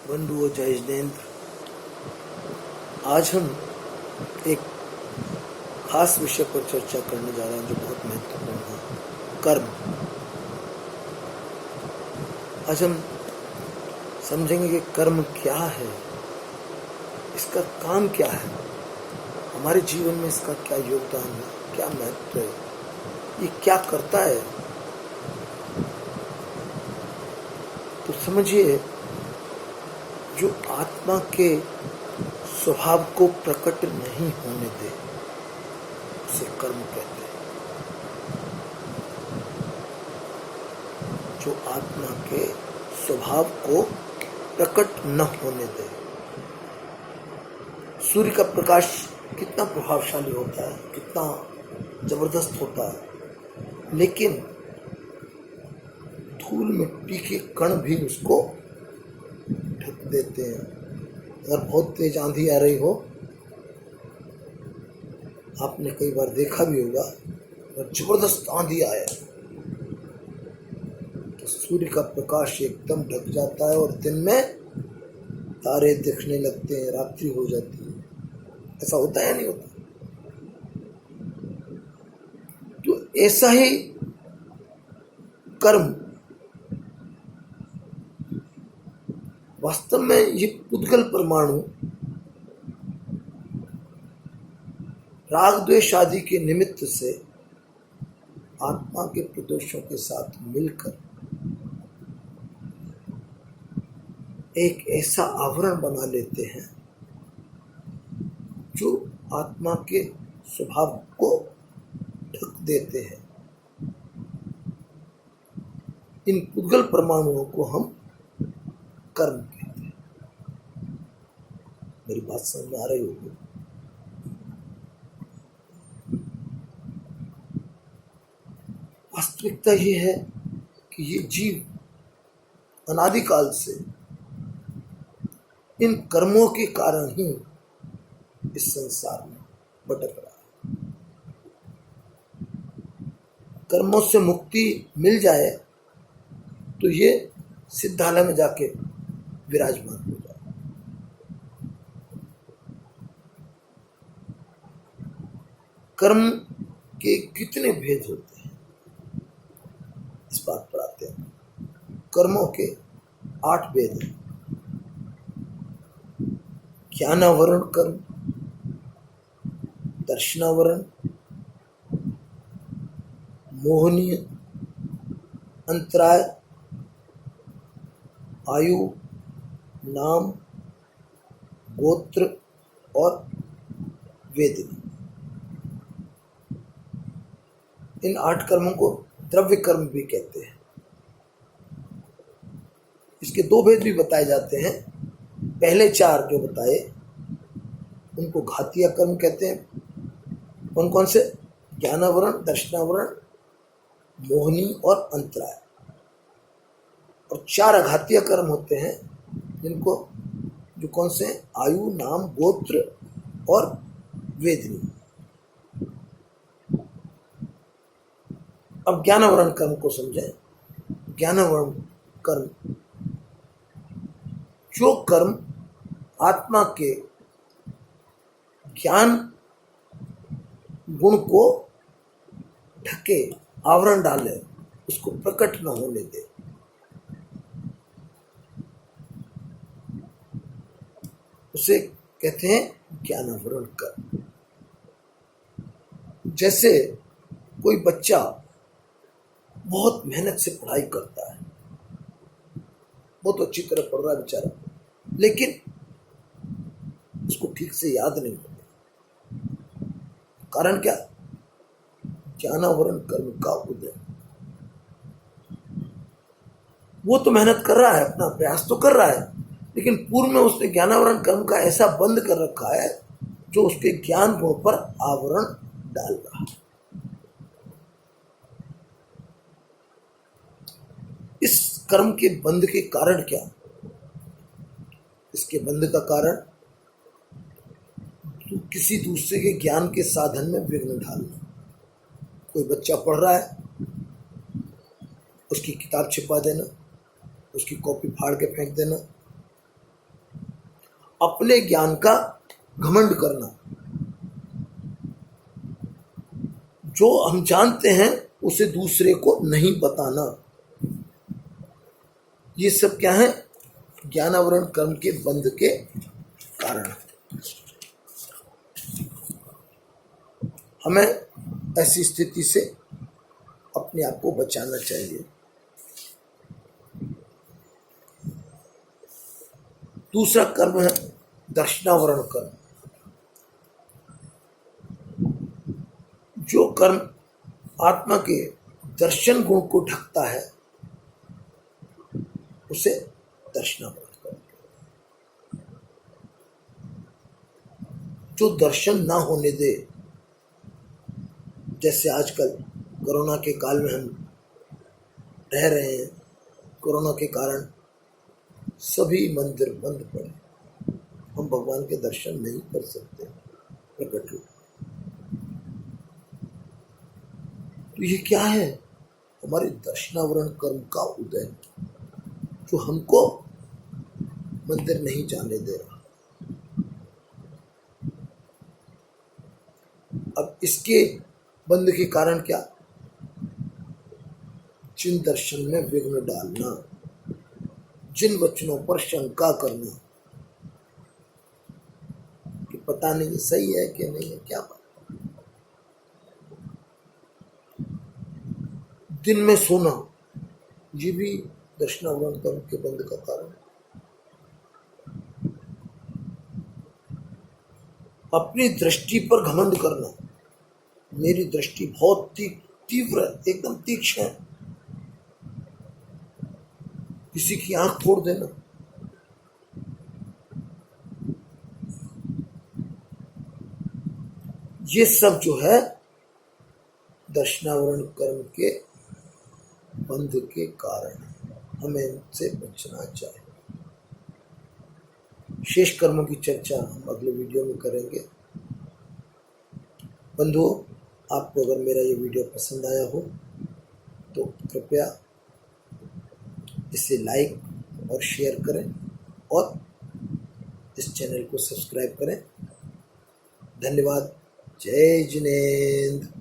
बंधुओं, जय जिनेन्द्र। आज हम एक खास विषय पर चर्चा करने जा रहे हैं जो बहुत महत्वपूर्ण है, कर्म। आज हम समझेंगे कि कर्म क्या है, इसका काम क्या है, हमारे जीवन में इसका क्या योगदान है, क्या महत्व है, ये क्या करता है। तो समझिए, जो आत्मा के स्वभाव को प्रकट नहीं होने दे उसे कर्म कहते हैं। जो आत्मा के स्वभाव को प्रकट न होने दे। सूर्य का प्रकाश कितना प्रभावशाली होता है, कितना जबरदस्त होता है, लेकिन धूल मिट्टी के कण भी उसको ढक देते हैं। अगर बहुत तेज आंधी आ रही हो, आपने कई बार देखा भी होगा, और जबरदस्त आंधी आया तो सूर्य का प्रकाश एकदम ढक जाता है और दिन में तारे दिखने लगते हैं, रात्रि हो जाती है। ऐसा होता है, नहीं होता? तो ऐसा ही कर्म वास्तव में ये पुद्गल परमाणु राग द्वेष आदि के निमित्त से आत्मा के प्रदोषों के साथ मिलकर एक ऐसा आवरण बना लेते हैं जो आत्मा के स्वभाव को ढक देते हैं। इन पुद्गल परमाणुओं को हम कर्म कहते हैं। मेरी बात समझ में आ रही होगी? वास्तविकता ये है कि ये जीव अनादिकाल से इन कर्मों के कारण ही इस संसार में भटक रहा है। कर्मों से मुक्ति मिल जाए तो ये सिद्धालय में जाके विराजमान हो जाए। कर्म के कितने भेद होते हैं, इस बात पर आते हैं। कर्मों के 8 भेद हैं। ज्ञानावरण कर्म, दर्शनावरण, मोहनीय, अंतराय, आयु, नाम, गोत्र और वेदनी। इन 8 कर्मों को द्रव्य कर्म भी कहते हैं। इसके 2 भेद भी बताए जाते हैं। पहले 4 जो बताए उनको घातीय कर्म कहते हैं। कौन कौन से? ज्ञानावरण, दर्शनावरण, मोहनी और अंतराय। और 4 अघातीय कर्म होते हैं, जिनको जो कौन से? आयु, नाम, गोत्र और वेदनी। अब ज्ञानावरण कर्म को समझें। ज्ञानावरण कर्म जो कर्म आत्मा के ज्ञान गुण को ढके, आवरण डाले, उसको प्रकट न होने दे, उसे कहते हैं ज्ञानावरण कर्म। जैसे कोई बच्चा बहुत मेहनत से पढ़ाई करता है, बहुत अच्छी तरह पढ़ रहा है बेचारा, लेकिन उसको ठीक से याद नहीं होता। कारण क्या? ज्ञानावरण कर्म का उदय। वो तो मेहनत कर रहा है, अपना प्रयास तो कर रहा है, लेकिन पूर्व में उसने ज्ञानावरण कर्म का ऐसा बंद कर रखा है जो उसके ज्ञान गुण पर आवरण डाल रहा है। इस कर्म के बंध के कारण क्या? इसके बंध का कारण तो किसी दूसरे के ज्ञान के साधन में विघ्न डालना। कोई बच्चा पढ़ रहा है, उसकी किताब छिपा देना, उसकी कॉपी फाड़ के फेंक देना, अपने ज्ञान का घमंड करना, जो हम जानते हैं उसे दूसरे को नहीं बताना, ये सब क्या है? ज्ञानावरण कर्म के बंध के कारण। हमें ऐसी स्थिति से अपने आप को बचाना चाहिए। दूसरा कर्म है दर्शनावरण कर्म। जो कर्म आत्मा के दर्शन गुण को ढकता है उसे दर्शनावरण कर्म। जो दर्शन ना होने दे, जैसे आजकल कोरोना के काल में हम रह रहे हैं, कोरोना के कारण सभी मंदिर बंद पड़े, हम भगवान के दर्शन नहीं कर सकते प्रकट रूप। तो ये क्या है? हमारे दर्शनावरण कर्म का उदय, जो हमको मंदिर नहीं जाने दे रहा। अब इसके बंद के कारण क्या? जिन दर्शन में विघ्न डालना, जिन वचनों पर शंका करना कि पता नहीं सही है कि नहीं है, क्या पता। दिन में सोना, ये भी दर्शनावरण कर्म के बंद का कारण। अपनी दृष्टि पर घमंड करना, मेरी दृष्टि बहुत तीव्र है, एकदम तीक्ष्ण है, किसी की आंख फोड़ देना, ये सब जो है दर्शनावरण कर्म के बंध के कारण, हमें इनसे बचना चाहिए। शेष कर्मों की चर्चा हम अगले वीडियो में करेंगे। बंधुओं, आपको अगर मेरा ये वीडियो पसंद आया हो तो कृपया इसे लाइक और शेयर करें और इस चैनल को सब्सक्राइब करें। धन्यवाद। जय जिनेंद्र।